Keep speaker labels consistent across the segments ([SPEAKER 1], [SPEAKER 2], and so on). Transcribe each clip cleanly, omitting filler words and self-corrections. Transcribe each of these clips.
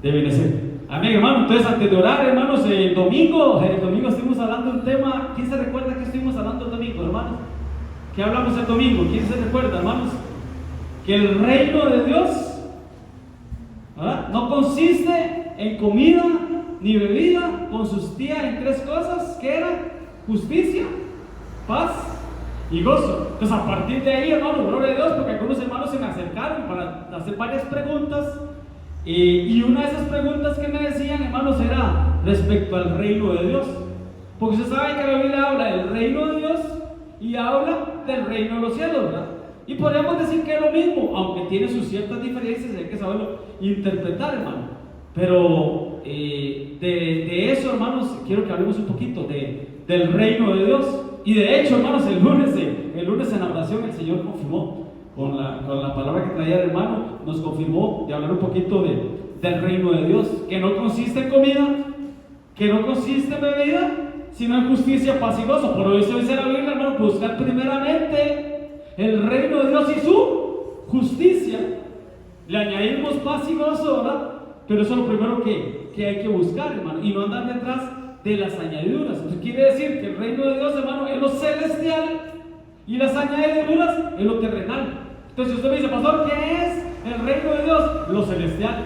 [SPEAKER 1] deben de ser. Amén, hermano. Entonces, antes de orar, hermanos, el domingo estuvimos hablando de un tema. ¿Quién se recuerda que estuvimos hablando el domingo, hermanos? ¿Qué hablamos el domingo? ¿Quién se recuerda, hermanos? Que el reino de Dios, ¿verdad?, no consiste en comida ni bebida, consistía en tres cosas, que era justicia, paz y gozo. Entonces, a partir de ahí, hermano, gloria a Dios, porque algunos hermanos se me acercaron para hacer varias preguntas, y una de esas preguntas que me decían, hermanos, era respecto al reino de Dios, porque usted sabe que la Biblia habla del reino de Dios y habla del reino de los cielos, ¿verdad? Y podríamos decir que es lo mismo, aunque tiene sus ciertas diferencias, hay que saberlo interpretar, hermano. Pero de eso, hermanos, quiero que hablemos un poquito del reino de Dios. Y de hecho, hermanos, el lunes en la oración el Señor confirmó con la palabra que traía el hermano, nos confirmó de hablar un poquito del reino de Dios, que no consiste en comida, que no consiste en bebida, sino en justicia, paz y gozo. Por eso dice la Biblia, hermano, buscar primeramente el reino de Dios y su justicia. Le añadimos paz y gozo, ¿verdad? Pero eso es lo primero que hay que buscar, hermano, y no andar detrás de las añadiduras. Entonces quiere decir que el reino de Dios, hermano, es lo celestial y las añadiduras es lo terrenal. Entonces usted me dice, pastor, ¿qué es el reino de Dios? Lo celestial,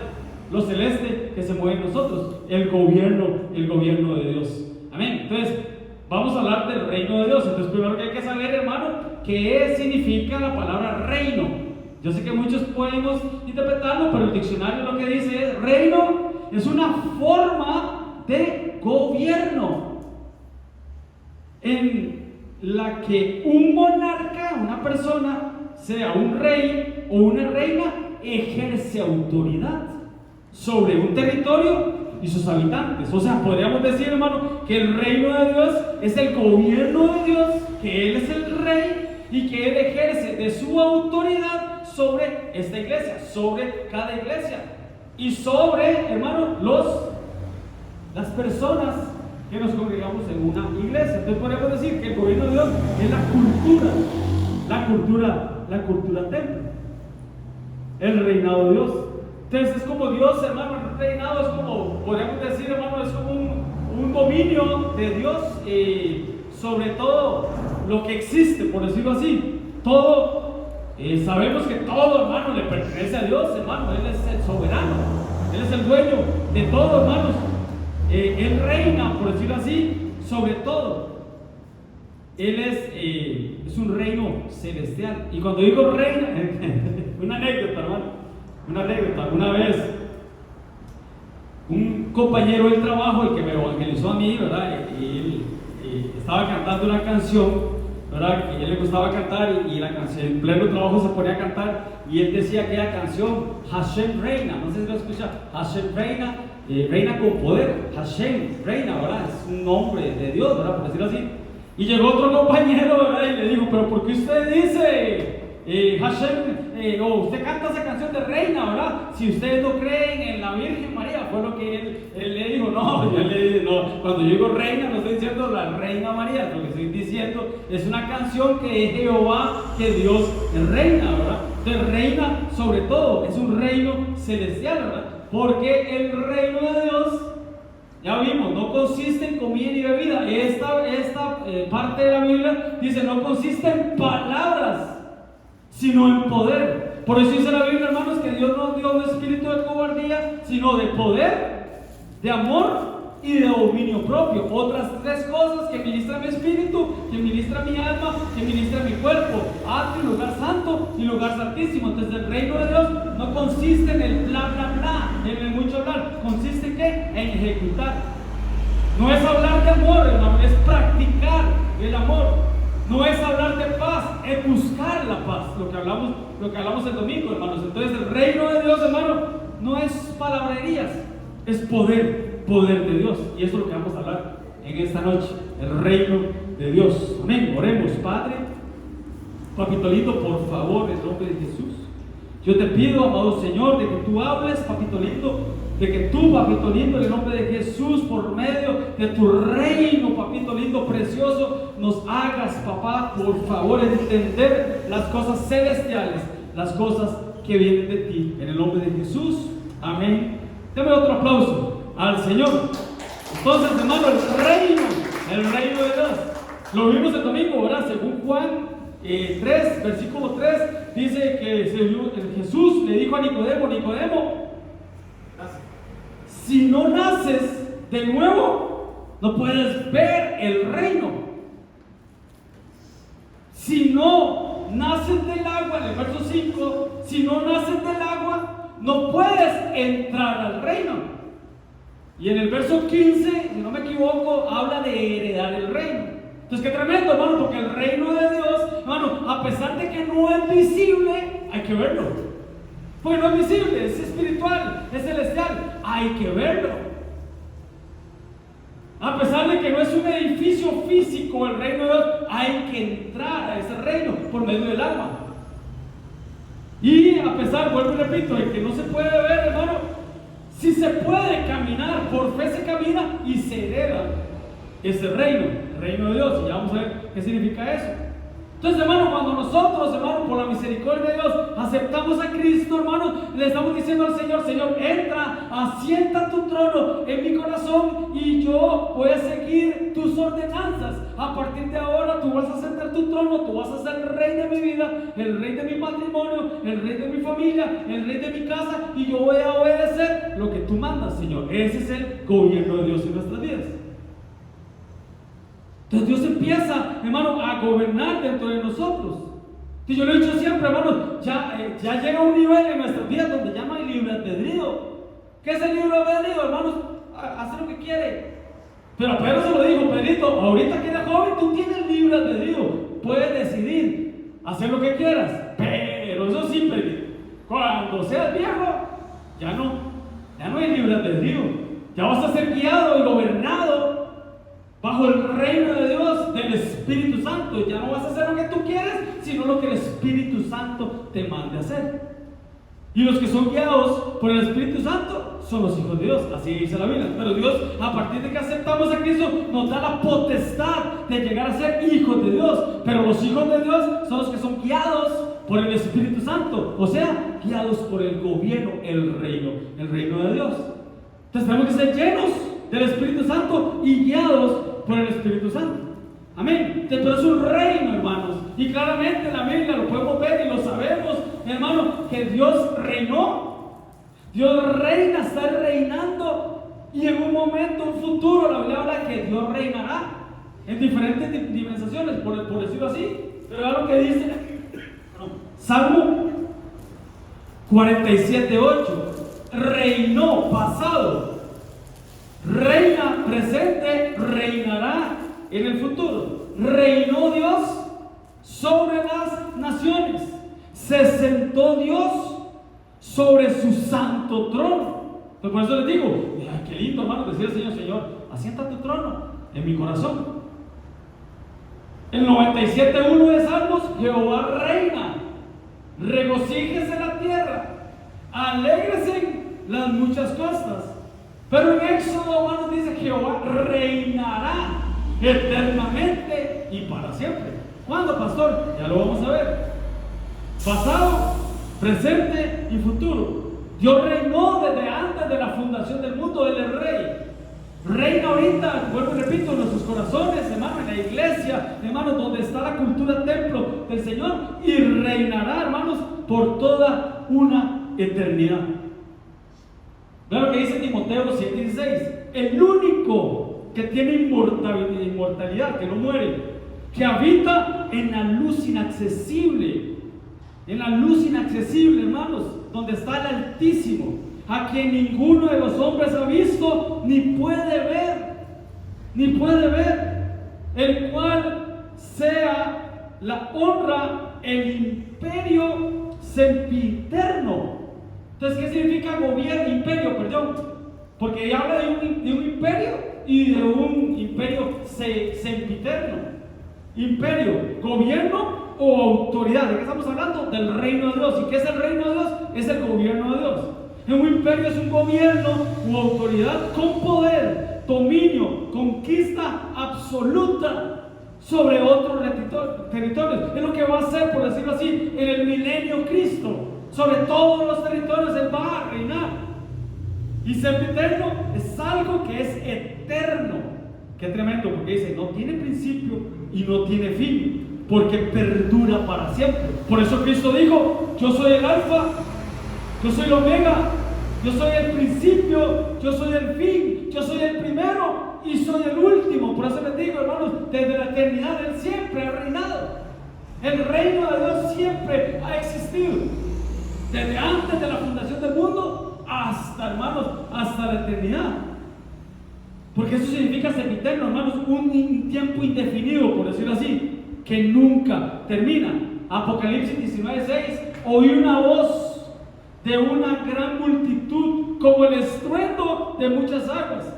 [SPEAKER 1] lo celeste que se mueve en nosotros, el gobierno de Dios. Amén. Entonces vamos a hablar del reino de Dios. Entonces primero que hay que saber, hermano, qué significa la palabra reino. Yo sé que muchos podemos interpretarlo, pero el diccionario lo que dice es: reino es una forma de gobierno en la que un monarca, una persona, sea un rey o una reina, ejerce autoridad sobre un territorio y sus habitantes. O sea, podríamos decir, hermano, que el reino de Dios es el gobierno de Dios, que Él es el rey y que Él ejerce de su autoridad sobre esta iglesia, sobre cada iglesia y sobre, hermano, las personas que nos congregamos en una iglesia. Entonces podemos decir que el gobierno de Dios es la cultura templo, el reinado de Dios. Entonces es como Dios, hermano, el reinado es como, podríamos decir, hermano, es como un dominio de Dios sobre todo lo que existe, por decirlo así. Todo, sabemos que todo, hermano, le pertenece a Dios, hermano. Él es el soberano, Él es el dueño de todo, hermanos. Él reina, por decirlo así, sobre todo. Él es un reino celestial. Y cuando digo reina, una anécdota, hermano, una vez un compañero del trabajo, el que me evangelizó a mí, ¿verdad? Y él estaba cantando una canción, ¿verdad?, que a él le gustaba cantar, y la canción, en pleno trabajo se ponía a cantar, y él decía aquella canción: Hashem reina. No sé si lo escucha. Hashem reina, reina con poder. Hashem reina, ¿verdad? Es un nombre de Dios, ¿verdad?, por decirlo así. Y llegó otro compañero, ¿verdad?, y le dijo: pero ¿por qué usted dice Hashem, o usted canta esa canción de reina, ¿verdad? Si ustedes no creen en la Virgen María. Fue lo que él le dijo. No, yo le dije, no, cuando yo digo reina no estoy diciendo la reina María, lo que estoy diciendo es una canción que es Jehová, que Dios es reina, ¿verdad? Entonces reina sobre todo, es un reino celestial, ¿verdad? Porque el reino de Dios, ya vimos, no consiste en comida ni bebida. Esta parte de la Biblia dice: no consiste en palabras, sino en poder. Por eso dice la Biblia, hermanos, que Dios nos dio un espíritu de cobardía, sino de poder, de amor y de dominio propio. Otras tres cosas que ministra mi espíritu, que ministra mi alma, que ministra mi cuerpo: atrio, lugar santo y lugar santísimo. Entonces el reino de Dios no consiste en el bla bla bla, en el mucho hablar. ¿Consiste en qué? En ejecutar. No es hablar de amor, hermano, es practicar el amor. No es hablar de paz, es buscar la paz. Lo que hablamos el domingo, hermanos. Entonces el reino de Dios, hermano, no es palabrerías, es poder de Dios. Y eso es lo que vamos a hablar en esta noche: el reino de Dios. Amén. Oremos. Padre, papito lindo, por favor, en nombre de Jesús, yo te pido, amado Señor, de que tú hables, papito lindo, de que tú, papito lindo, en el nombre de Jesús, por medio de tu reino, papito lindo, precioso, nos hagas, papá, por favor, entender las cosas celestiales, las cosas que vienen de ti. En el nombre de Jesús, amén Deme otro aplauso al Señor. Entonces, hermano, el reino de Dios. Lo vimos el domingo, ¿verdad? Según Juan 3, versículo 3, dice que Jesús le dijo a Nicodemo, si no naces de nuevo, no puedes ver el reino. Si no naces del agua, en el verso 5, si no naces del agua, no puedes entrar al reino. Y en el verso 15, si no me equivoco, habla de heredar el reino. Entonces, qué tremendo, hermano, porque el reino de Dios, hermano, a pesar de que no es visible, hay que verlo. Porque no es visible, es espiritual, es celestial, hay que verlo. A pesar de que no es un edificio físico el reino de Dios, hay que entrar a ese reino por medio del alma. Y a pesar, vuelvo y repito, de que no se puede ver, hermano, si se puede caminar, por fe se camina y se hereda ese reino, el reino de Dios. Y ya vamos a ver qué significa eso. Entonces, hermano, cuando nosotros, hermano, por la misericordia de Dios, aceptamos a Cristo, hermano, le estamos diciendo al Señor, Señor, entra, asienta tu trono en mi corazón y yo voy a seguir tus ordenanzas. A partir de ahora tú vas a sentar tu trono, tú vas a ser el rey de mi vida, el rey de mi matrimonio, el rey de mi familia, el rey de mi casa, y yo voy a obedecer lo que tú mandas, Señor. Ese es el gobierno de Dios en nuestras vidas. Entonces Dios empieza, hermano, a gobernar dentro de nosotros. Y yo lo he dicho siempre, hermano, ya llega un nivel en nuestras vidas donde ya no hay libre albedrío. ¿Qué es el libre albedrío, hermanos? Hace lo que quiere. Pero a Pedro se lo dijo, Pedrito, ahorita que eres joven, tú tienes libre albedrío. Puedes decidir hacer lo que quieras. Pero eso sí, Pedrito, cuando seas viejo, ya no hay libre albedrío. Ya vas a ser guiado y gobernado bajo el reino de Dios, del Espíritu Santo. Ya no vas a hacer lo que tú quieres, sino lo que el Espíritu Santo te mande hacer. Y los que son guiados por el Espíritu Santo son los hijos de Dios, así dice la Biblia. Pero Dios, a partir de que aceptamos a Cristo, nos da la potestad de llegar a ser hijos de Dios. Pero los hijos de Dios son los que son guiados por el Espíritu Santo, o sea, guiados por el gobierno, el reino de Dios. Entonces tenemos que ser llenos del Espíritu Santo y guiados por el Espíritu Santo. Amén. Pero es un reino, hermanos, y claramente en la Biblia lo podemos ver y lo sabemos, hermano, que Dios reinó. Dios reina, está reinando, y en un momento, un futuro, la Biblia habla que Dios reinará en diferentes dimensiones, por decirlo así. Pero vean lo que dice Salmo 47:8. Reinó, pasado. Reina, presente, reinará en el futuro. Reinó Dios sobre las naciones. Se sentó Dios sobre su santo trono. Entonces, por eso les digo, ay, qué lindo, hermano, decir al Señor, Señor, asienta tu trono en mi corazón. El 97:1 de Salmos, Jehová reina. Regocíjese la tierra, alégrese las muchas costas. Pero en Éxodo, hermanos, dice Jehová reinará eternamente y para siempre. ¿Cuándo, pastor? Ya lo vamos a ver. Pasado, presente y futuro. Dios reinó desde antes de la fundación del mundo. Él es rey. Reina ahorita, vuelvo y repito, en nuestros corazones, hermano, en la iglesia, hermanos, donde está la cultura templo del Señor, y reinará, hermanos, por toda una eternidad. Vean lo que dice Timoteo 7:16. El único que tiene inmortalidad, que no muere, que habita en la luz inaccesible, hermanos, donde está el Altísimo, a quien ninguno de los hombres ha visto ni puede ver, el cual sea la honra, el imperio sempiterno. Entonces, ¿qué significa imperio? Porque habla de un imperio y de un imperio sempiterno. Imperio, gobierno o autoridad. ¿De qué estamos hablando? Del reino de Dios. ¿Y qué es el reino de Dios? Es el gobierno de Dios. Un imperio es un gobierno u autoridad con poder, dominio, conquista absoluta sobre otros territorios. Es lo que va a hacer, por decirlo así, en el milenio Cristo. Sobre todos los territorios Él va a reinar. Y sempiterno es algo que es eterno. Qué tremendo, porque dice, no tiene principio y no tiene fin, porque perdura para siempre. Por eso Cristo dijo, yo soy el alfa, yo soy el omega, yo soy el principio, yo soy el fin, yo soy el primero y soy el último. Por eso les digo, hermanos, desde la eternidad Él siempre ha reinado. El reino de Dios siempre ha existido, desde antes de la fundación del mundo hasta, hermanos, hasta la eternidad. Porque eso significa sempiterno, hermanos, un tiempo indefinido, por decirlo así, que nunca termina. Apocalipsis 19:6, oí una voz de una gran multitud, como el estruendo de muchas aguas,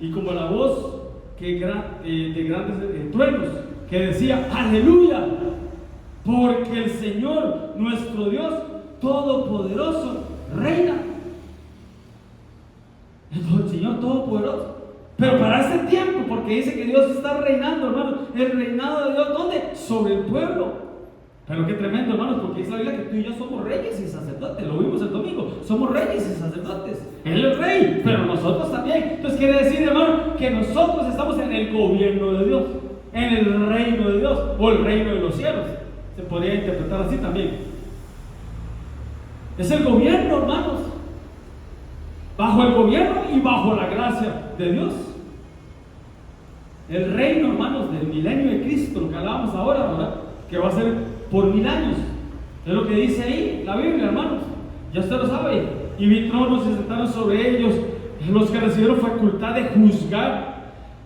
[SPEAKER 1] y como la voz de grandes truenos, que decía, aleluya, porque el Señor, nuestro Dios Todopoderoso, reina. El Señor Todopoderoso. Pero para ese tiempo, porque dice que Dios está reinando, hermanos, el reinado de Dios, ¿dónde? Sobre el pueblo. Pero qué tremendo, hermanos, porque dice la Biblia que tú y yo somos reyes y sacerdotes. Lo vimos el domingo, somos reyes y sacerdotes. Él es rey, pero nosotros también. Entonces quiere decir, hermano, que nosotros estamos en el gobierno de Dios, en el reino de Dios, o el reino de los cielos. Se podría interpretar así también. Es el gobierno, hermanos, bajo el gobierno y bajo la gracia de Dios. El reino, hermanos, del milenio de Cristo, lo que hablábamos ahora, ¿verdad? Que va a ser por 1000 años. Es lo que dice ahí la Biblia, hermanos. Ya usted lo sabe. Y vi tronos y se sentaron sobre ellos, los que recibieron facultad de juzgar.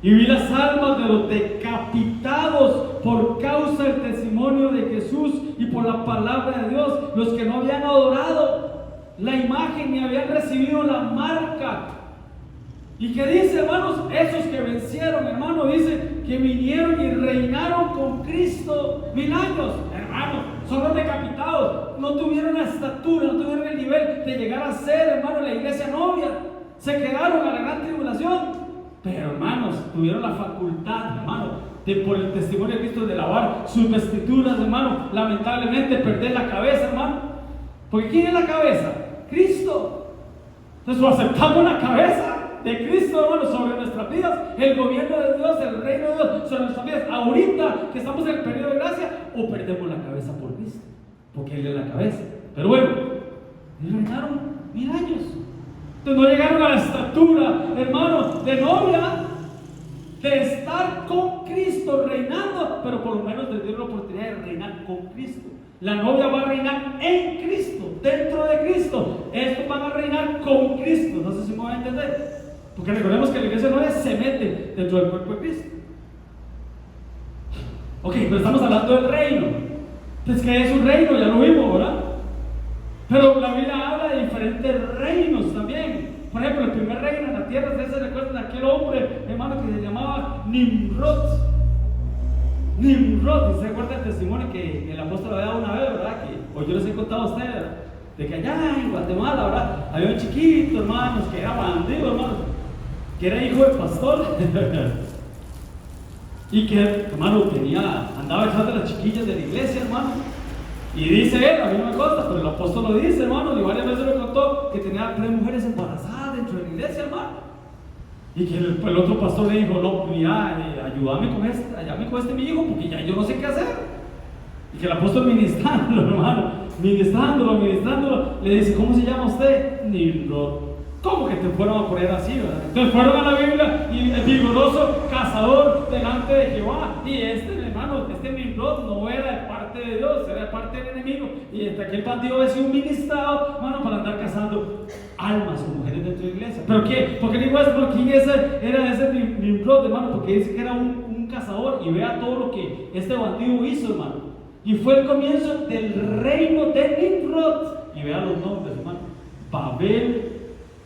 [SPEAKER 1] Y vi las almas de los decapitados por causa del testimonio de Jesús y por la palabra de Dios, los que no habían adorado la imagen ni habían recibido la marca. ¿Y qué dice, hermanos? Esos que vencieron, hermanos, dice que vinieron y reinaron con Cristo 1000 años. Hermanos, son los decapitados. No tuvieron la estatura, no tuvieron el nivel de llegar a ser, hermanos, la iglesia novia. Se quedaron a la gran tribulación. Pero, hermanos, tuvieron la facultad, hermanos, de por el testimonio de Cristo de lavar sus vestiduras, hermano. Lamentablemente perder la cabeza, hermano. Porque ¿quién es la cabeza? Cristo. Entonces, o aceptamos la cabeza de Cristo, hermano, sobre nuestras vidas, el gobierno de Dios, el reino de Dios sobre nuestras vidas, ahorita que estamos en el periodo de gracia, o perdemos la cabeza por Cristo, porque Él es la cabeza. Pero bueno, reinaron 1000 años. Entonces no llegaron a la estatura, hermano, de novia, de estar con Cristo reinando, pero por lo menos les dieron la oportunidad de reinar con Cristo. La novia va a reinar en Cristo, dentro de Cristo. Estos van a reinar con Cristo. No sé si me voy a entender. Porque recordemos que la iglesia novia se mete dentro del cuerpo de Cristo. Ok, pero estamos hablando del reino. Entonces, ¿qué es un reino? Ya lo vimos, ¿verdad? Pero la Biblia habla de diferentes reinos también. Por ejemplo, el primer reino en la tierra, ustedes se recuerdan de aquel hombre, hermano, que se llamaba Nimrod. Nimrod, ¿se acuerda el testimonio que el apóstol había dado una vez, verdad? Que, o yo les he contado a ustedes, ¿verdad? De que allá en Guatemala, ¿verdad? Había un chiquito, hermanos, que era bandido, hermanos, que era hijo de pastor. Y que, hermano, andaba detrás de las chiquillas de la iglesia, hermano. Y dice él, a mí no me consta, pero el apóstol lo dice, hermano, y varias veces lo contó, que tenía 3 mujeres embarazadas dentro de la iglesia, hermano. Y que el otro pastor le dijo, no, mira, ayúdame con este mi hijo, porque ya yo no sé qué hacer. Y que el apóstol ministrándolo, hermano, ministrándolo, le dice, ¿cómo se llama usted? Nimrod. ¿Cómo que te fueron a poner así, verdad? Entonces fueron a la Biblia y el vigoroso cazador delante de Jehová. Y hermano, Nimrod no era de parte de Dios, era de parte del enemigo. Y hasta aquel bandido había sido ministrado, hermano, para andar cazando almas o mujeres dentro de la iglesia. ¿Pero qué? ¿Por qué digo esto? Porque era ese Nimrod, hermano, porque dice que era un cazador. Y vea todo lo que este bandido hizo, hermano. Y fue el comienzo del reino de Nimrod. Y vea los nombres, hermano. Babel.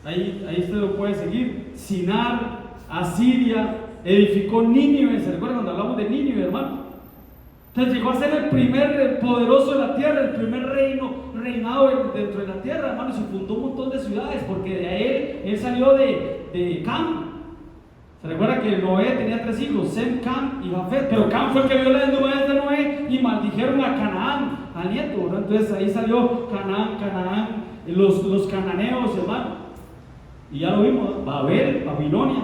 [SPEAKER 1] Ahí usted lo puede seguir. Sinar, Asiria, edificó Nínive. ¿Se recuerdan cuando hablamos de Nínive, hermano? Entonces llegó a ser el primer poderoso de la tierra, el primer reinado dentro de la tierra, hermano. Y se fundó un montón de ciudades, porque de él salió de Cam. ¿Se recuerda que Noé tenía 3 hijos? Sem, Cam y Jafet. Pero Cam fue el que vio la desnudez de Noé y maldijeron a Canaán, al nieto, ¿verdad? Entonces ahí salió Canaán, los cananeos, hermano. Y ya lo vimos, Babel, Babilonia,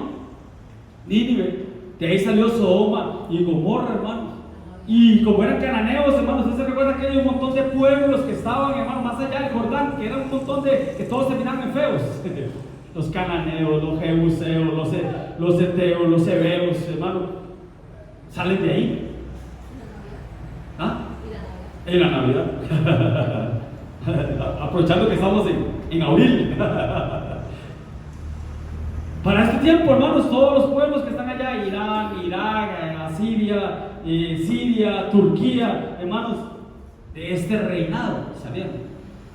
[SPEAKER 1] Nínive, de ahí salió Sodoma y Gomorra, hermanos. Y como eran cananeos, hermanos, ¿usted se recuerda que hay un montón de pueblos que estaban, hermanos, más allá del Jordán, que eran un montón que todos terminaban en feos? Los cananeos, los jebuseos, los heteos, los hebeos, hermanos, salen de ahí. ¿Ah? En la Navidad. Aprovechando que estamos en abril. Para este tiempo, hermanos, todos los pueblos que están allá, Irán, Irak, Asiria, Siria, Turquía, hermanos, de este reinado, ¿sabían?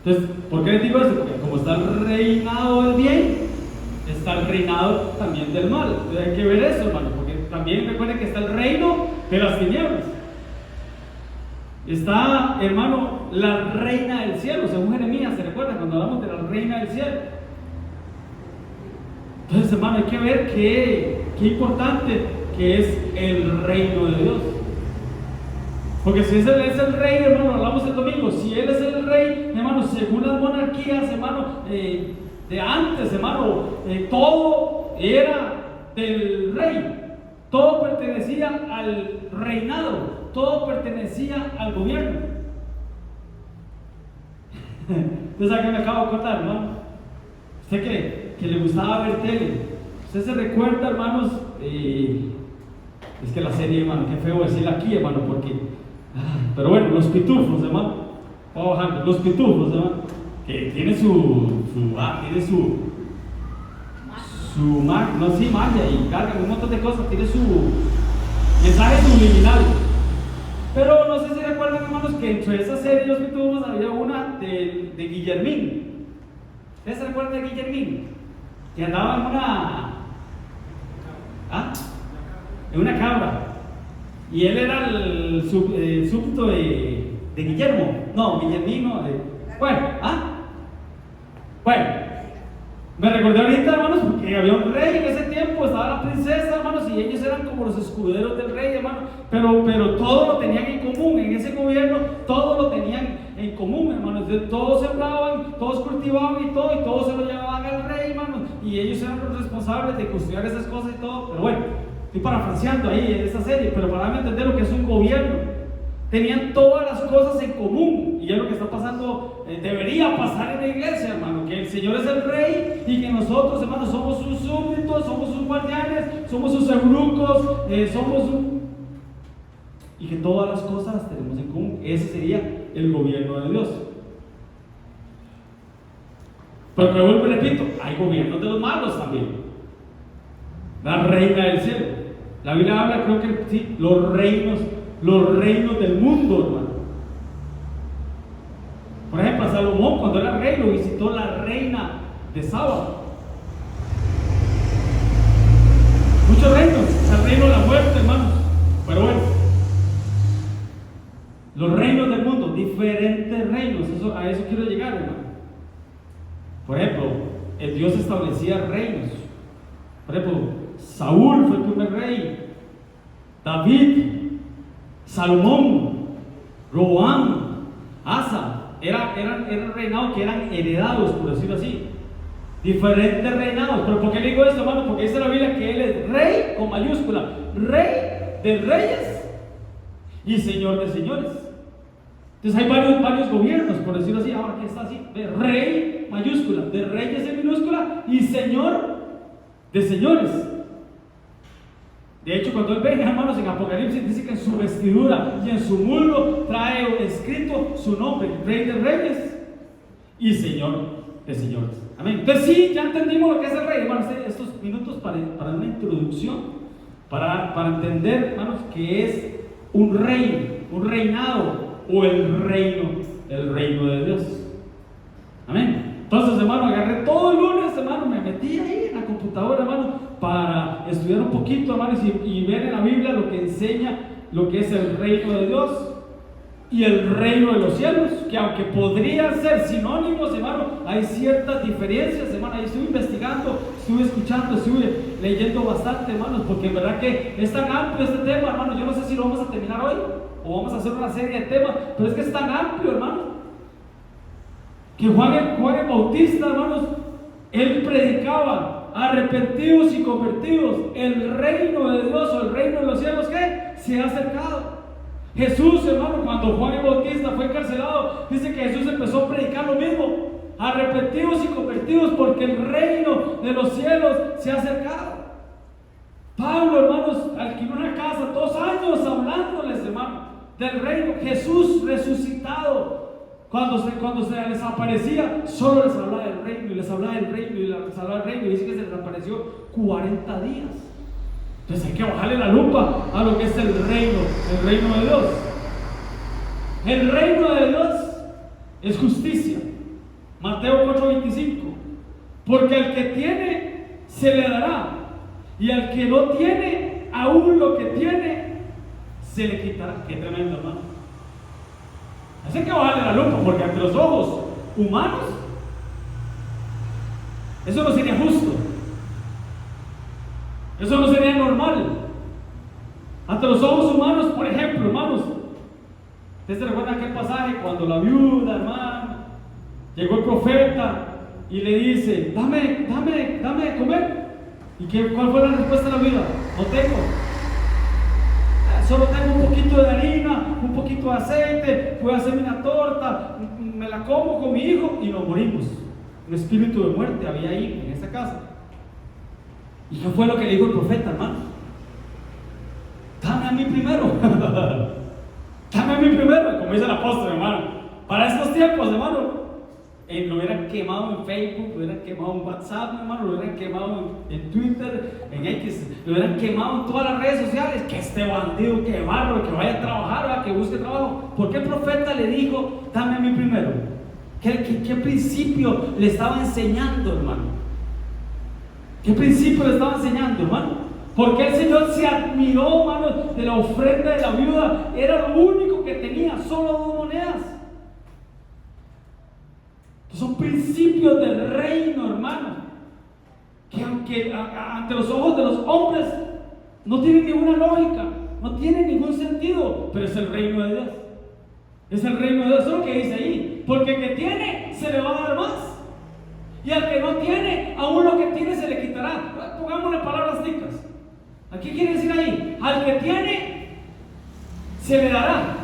[SPEAKER 1] Entonces, ¿por qué les digo esto? Porque como está el reinado del bien, está el reinado también del mal. Entonces hay que ver eso, hermano, porque también recuerden que está el reino de las tinieblas. Está, hermano, la reina del cielo, según Jeremías, ¿se recuerdan cuando hablamos de la reina del cielo? Entonces, hermano, hay que ver qué importante que es el reino de Dios. Porque si ese es el rey, hermano, hablamos el domingo, si él es el rey, hermano, según las monarquías, hermano, de antes, hermano, todo era del rey, todo pertenecía al reinado, todo pertenecía al gobierno. Entonces, ¿a qué me acabo de contar, hermano? ¿Usted que le gustaba ver tele? ¿Usted se recuerda, hermanos? Es que la serie, hermano, qué feo decirla aquí, hermano, porque... pero bueno, los pitufos, hermano. Vamos bajando, los pitufos, hermano. Que tiene tiene magia y carga un montón de cosas, tiene su mensaje subliminal. Pero no sé si recuerdan, hermanos, que entre esa serie de los pitufos había una de Guillermín. ¿Ustedes se recuerdan de Guillermín? Que andaba en una cabra. Y él era el súbdito de Guillermo. No, Guillermino. Bueno, me recordé ahorita, hermanos, porque había un rey en ese tiempo, estaba la princesa, hermanos, y ellos eran como los escuderos del rey, hermano. Pero todo lo tenían en común, en ese gobierno, todo lo tenían en común, hermanos. Todos sembraban, todos cultivaban y todos se lo llevaban al rey, hermanos. Y ellos eran los responsables de construir esas cosas y todo. Pero bueno, estoy parafraseando ahí en esa serie, pero para entender lo que es un gobierno. Tenían todas las cosas en común, y es lo que está pasando, debería pasar en la iglesia, hermano, que el Señor es el rey y que nosotros, hermanos, somos sus súbditos, somos sus guardianes, somos sus eunucos, y que todas las cosas las tenemos en común. Ese sería el gobierno de Dios. Pero me vuelvo y repito, hay gobiernos de los malos también. La reina del cielo, la Biblia habla, creo que sí, los reinos del mundo, hermano. Por ejemplo, a Salomón, cuando era rey, lo visitó la reina de Saba. Muchos reinos, el reino de la muerte, hermanos. Pero bueno, los reinos del mundo, diferentes reinos, a eso quiero llegar, hermano. Por ejemplo, el Dios establecía reinos. Por ejemplo, Saúl fue el primer rey, David, Salomón, Roboam, Asa, eran reinados que eran heredados, por decirlo así. Diferentes reinados. ¿Pero por qué le digo esto, hermano? Porque dice la Biblia que Él es rey con mayúscula, rey de reyes y señor de señores. Entonces hay varios gobiernos, por decirlo así. Ahora que está así, de rey mayúscula, de reyes en minúscula y señor de señores. De hecho, cuando él venga, hermanos, en Apocalipsis dice que en su vestidura y en su muslo trae escrito su nombre, Rey de Reyes y Señor de Señores. Amén. Entonces sí, ya entendimos lo que es el Rey, hermanos. Estos minutos para una introducción, para entender, hermanos, que es un rey, un reinado o el reino de Dios. Amén. Entonces, hermano, agarré todo el lunes, hermano, me metí ahí en la computadora, hermano, para estudiar un poquito, hermanos, y ver en la Biblia lo que enseña lo que es el reino de Dios y el reino de los cielos, que aunque podrían ser sinónimos, hermano, hay ciertas diferencias, hermano. Ahí estuve investigando, estuve escuchando, estuve leyendo bastante, hermanos, porque en verdad que es tan amplio este tema, hermano. Yo no sé si lo vamos a terminar hoy o vamos a hacer una serie de temas, pero es que es tan amplio, hermano, que Juan el Bautista, hermanos, Él predicaba: arrepentidos y convertidos, el reino de Dios o el reino de los cielos, ¿qué? Se ha acercado. Jesús, hermano, cuando Juan el Bautista fue encarcelado, dice que Jesús empezó a predicar lo mismo: arrepentidos y convertidos, porque el reino de los cielos se ha acercado. Pablo, hermanos, alquiló una casa 2 años hablándoles, hermano, del reino. Jesús resucitado, cuando se les aparecía, solo les hablaba del reino, y les hablaba del reino, y les hablaba del reino, y dice que se les apareció 40 días. Entonces hay que bajarle la lupa a lo que es el reino de Dios. El reino de Dios es justicia. Mateo 4:25. Porque al que tiene, se le dará, y al que no tiene, aún lo que tiene, se le quitará. Qué tremendo, hermano. Así que bajarle la lupa, porque ante los ojos humanos, eso no sería justo. Eso no sería normal. Ante los ojos humanos, por ejemplo, hermanos, ¿ustedes se recuerdan aquel pasaje cuando la viuda, hermano, llegó el profeta y le dice: dame de comer? ¿Y cuál fue la respuesta de la viuda? No tengo. Solo tengo un poquito de harina, un poquito de aceite, voy a hacerme una torta, me la como con mi hijo y nos morimos. Un espíritu de muerte había ahí en esa casa. ¿Y qué fue lo que le dijo el profeta, hermano? Dame a mí primero. Dame a mí primero, como dice el apóstol, hermano. Para estos tiempos, hermano, lo hubieran quemado en Facebook, lo hubieran quemado en WhatsApp, hermano, lo hubieran quemado en Twitter, en X, lo hubieran quemado en todas las redes sociales. Que este bandido, que bárbaro, que vaya a trabajar, ¿verdad? Que busque trabajo. ¿Por qué el profeta le dijo: dame a mí primero? ¿Qué principio le estaba enseñando, hermano? ¿Qué principio le estaba enseñando, hermano? Porque el Señor se admiró, hermano, de la ofrenda de la viuda. Era lo único que tenía, solo 2 monedas. Son principios del reino, hermano, que aunque ante los ojos de los hombres no tienen ninguna lógica, no tienen ningún sentido, pero es el reino de Dios. Es el reino de Dios. Eso es lo que dice ahí. Porque el que tiene, se le va a dar más, y al que no tiene, aún lo que tiene se le quitará. Pongámosle palabras ticas. ¿Aquí quiere decir ahí? Al que tiene, se le dará.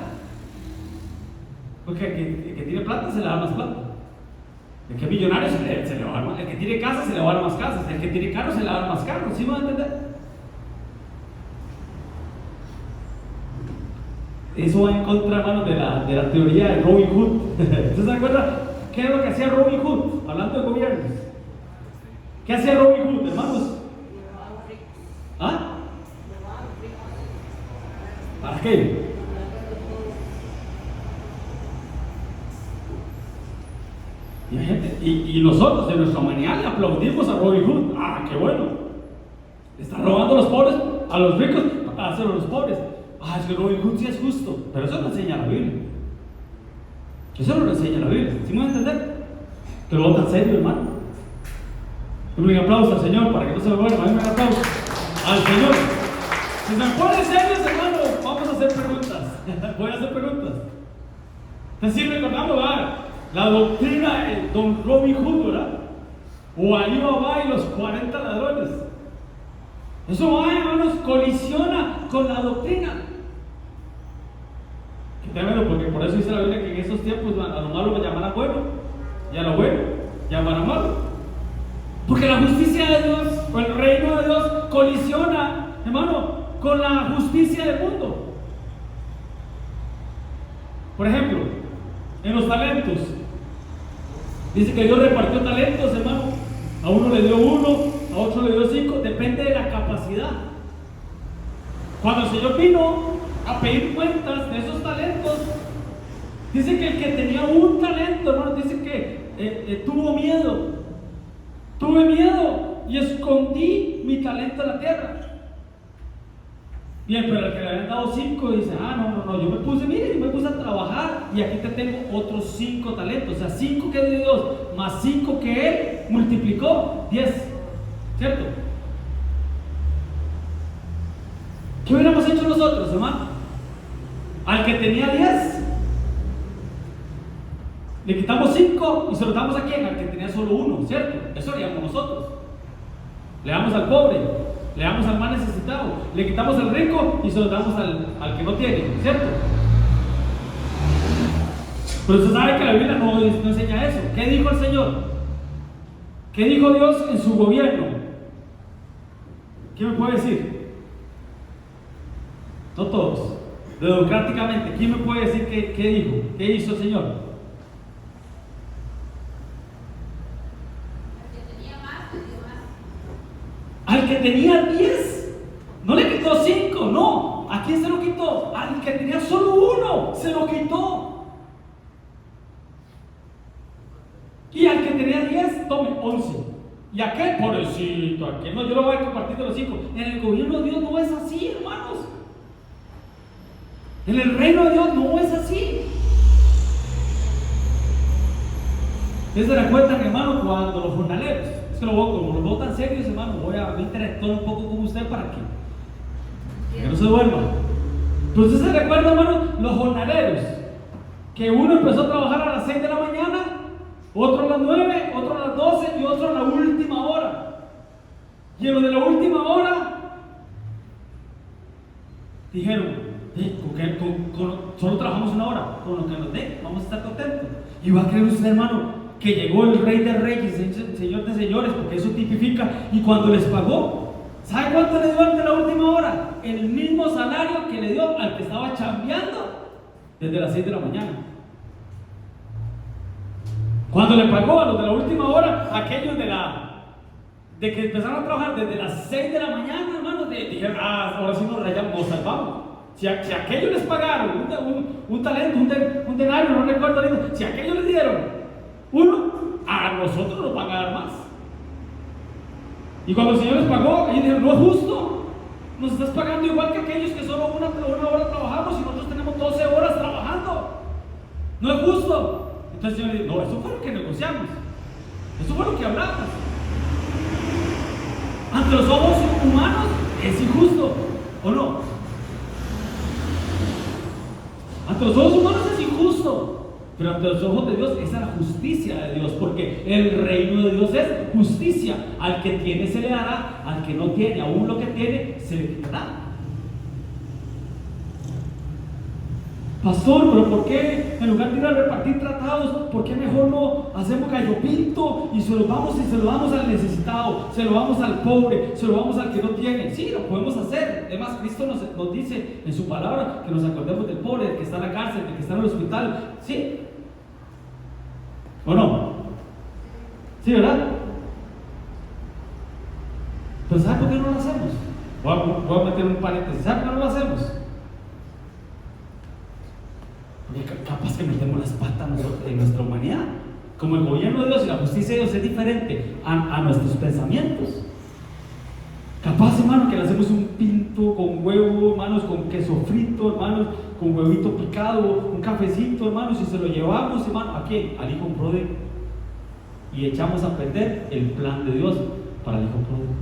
[SPEAKER 1] Porque el que tiene plata, se le da más plata. El que es millonario, se le va a dar más. El que tiene casa, se le va a dar más casas. El que tiene carro, se le va a dar más carros. ¿Sí me van a entender? Eso va en contra, hermano, de la teoría de Robin Hood. ¿Usted se acuerda qué es lo que hacía Robin Hood? Hablando de gobiernos. ¿Qué hacía Robin Hood, hermanos? ¿Ah? ¿Para qué? Y nosotros, en nuestra humanidad, le aplaudimos a Robin Hood. ¡Ah, qué bueno! Le están robando a los pobres, a los ricos, para hacerlo a los pobres. Ah, es que Robin Hood sí es justo. Pero eso no enseña la Biblia. Eso no lo enseña la Biblia. ¿Sí me van a entender? Que lo tan serio, hermano. Un aplauso al Señor para que no se lo vuelva. Un aplauso al Señor. Si se ponen serios, hermano, vamos a hacer preguntas. Voy a hacer preguntas. Entonces, recordamos, ¿verdad? La doctrina de Don Robin Hood, ¿verdad? O Ali Baba y los 40 ladrones. Eso va, hermanos, colisiona con la doctrina. Qué tremendo, porque por eso dice la Biblia que en esos tiempos a lo malo lo llamarán bueno, y a lo bueno llamarán malo. Porque la justicia de Dios, o el reino de Dios, colisiona, hermano, con la justicia del mundo. Por ejemplo, en los talentos, dice que Dios repartió talentos, hermano. A uno le dio 1, a otro le dio 5, depende de la capacidad. Cuando el Señor vino a pedir cuentas de esos talentos, dice que el que tenía un talento, hermano, dice que tuvo miedo. Tuve miedo y escondí mi talento en la tierra. Bien, pero el que le habían dado 5 dice: no, yo me puse a trabajar y aquí te tengo otros 5 talentos. O sea, 5 que es de Dios, más 5 que Él multiplicó, 10. ¿Cierto? ¿Qué hubiéramos hecho nosotros, hermano? Al que tenía 10, Le quitamos 5 y se lo damos a quién, al que tenía solo 1, ¿cierto? Eso haríamos nosotros. Le damos al pobre, le damos al más necesitado, le quitamos al rico y se lo damos al que no tiene, ¿cierto? Pero usted sabe que la Biblia no enseña eso. ¿Qué dijo el Señor? ¿Qué dijo Dios en su gobierno? ¿Quién me puede decir? No todos. Democráticamente, ¿quién me puede decir qué dijo? ¿Qué hizo el Señor? Al que tenía 10, no le quitó 5, no. ¿A quién se lo quitó? Al que tenía solo 1, se lo quitó. Y al que tenía 10, tome 11. ¿Y aquel pobrecito? Aquel no, yo lo voy a compartir de los 5. En el gobierno de Dios no es así, hermanos. En el reino de Dios no es así. ¿Ustedes se recuerdan, hermano, cuando los jornaleros? Es que como los veo tan serios, hermano, voy a interactuar un poco con usted para que no se duerma. Entonces se recuerda, hermano, los jornaleros, que uno empezó a trabajar a las 6 de la mañana, otro a las 9, otro a las 12 y otro a la última hora. Y en lo de la última hora dijeron, solo trabajamos 1 hora, con lo que nos dé, vamos a estar contentos. Y va a creer usted, hermano, que llegó el Rey de Reyes, el Señor de Señores, porque eso tipifica, y cuando les pagó, ¿sabe cuánto le dio ante la última hora? El mismo salario que le dio al que estaba chambeando desde las 6 de la mañana. Cuando le pagó a los de la última hora, aquellos de que empezaron a trabajar desde las 6 de la mañana, hermano, dijeron, ahora sí nos rayamos, nos salvamos. Si aquellos les pagaron un talento, un denario, no recuerdo ahorita, si aquellos les dieron 1, a nosotros nos van a dar más. Y cuando el Señor les pagó, ellos dijeron, no es justo, nos estás pagando igual que aquellos que solo una hora trabajamos y nosotros tenemos 12 horas trabajando. No es justo. Entonces el Señor dijo, no, eso fue lo que negociamos, eso fue lo que hablamos. Ante los ojos humanos es injusto, ¿o no? Ante los ojos humanos es injusto, pero ante los ojos de Dios esa es la justicia de Dios, porque el reino de Dios es justicia. Al que tiene se le dará, al que no tiene, aún lo que tiene se le quitará. Pastor, pero ¿por qué en lugar de ir a repartir tratados, por qué mejor no hacemos gallo pinto y se lo damos al necesitado, se lo damos al pobre, se lo damos al que no tiene? Sí, lo podemos hacer. Además, Cristo nos dice en su palabra que nos acordemos del pobre, del que está en la cárcel, del que está en el hospital. ¿Sí? ¿O no? ¿Sí, verdad? Pero ¿sabe por qué no lo hacemos? Voy a meter un paréntesis. ¿Sabe por qué no lo hacemos? Porque capaz que metemos las patas en nuestra humanidad. Como el gobierno de Dios y la justicia de Dios es diferente a nuestros pensamientos. Capaz, hermano, que le hacemos un pinto con huevo, hermanos, con queso frito, hermanos, con huevito picado, un cafecito, hermanos, y se lo llevamos, hermano, ¿a quién? Al hijo pródigo. Y echamos a perder el plan de Dios para el hijo pródigo.